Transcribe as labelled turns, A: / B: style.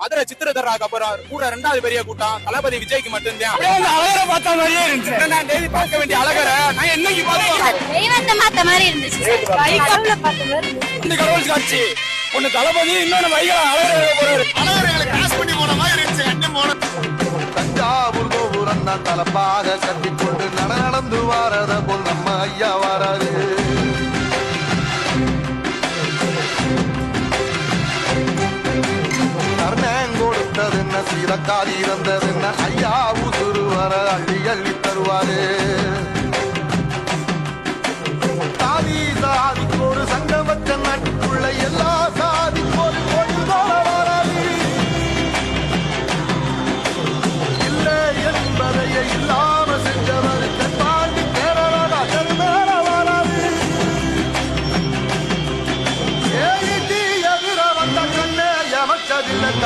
A: மதுரை சித்திரதராக அப்புறம் கூட 2வது பெரிய கூட்டம் தளபதி விஜய்க்கு மட்டும்தான்.
B: அழகரை பார்த்த மாதிரியே இருந்துச்சு.
A: நான் டெய்லி பார்க்க வேண்டிய அழகரை நான் என்னைக்கு பார்த்தேன்.
C: தெய்வத்தை பார்த்த மாதிரி இருந்துச்சு. கடவுளை பார்த்த மாதிரி
B: இந்த கடவுள் காட்சி ஒண்ணு தளபதி, இன்னொன்னு வைகா அழகரை போறாரு.
A: அழகரை கிராஸ் பண்ணி போன மாதிரி இருந்துச்சு. அண்ணன் போன
D: தஞ்சாவூர் கோபுரம் தான் தலப்பாக கட்டிக்கொண்டு நடந்து வாரத போல் நம்ம ஐயா வாராரு. கொடுத்தது என்ன, சீரக்காதி இருந்தது என்ன, ஐயா உசுறு வர அள்ளி அள்ளி தருவாரு. சாதி சாதிக்கு ஒரு சங்கம் வச்ச நாட்டுக்குள்ள எல்லா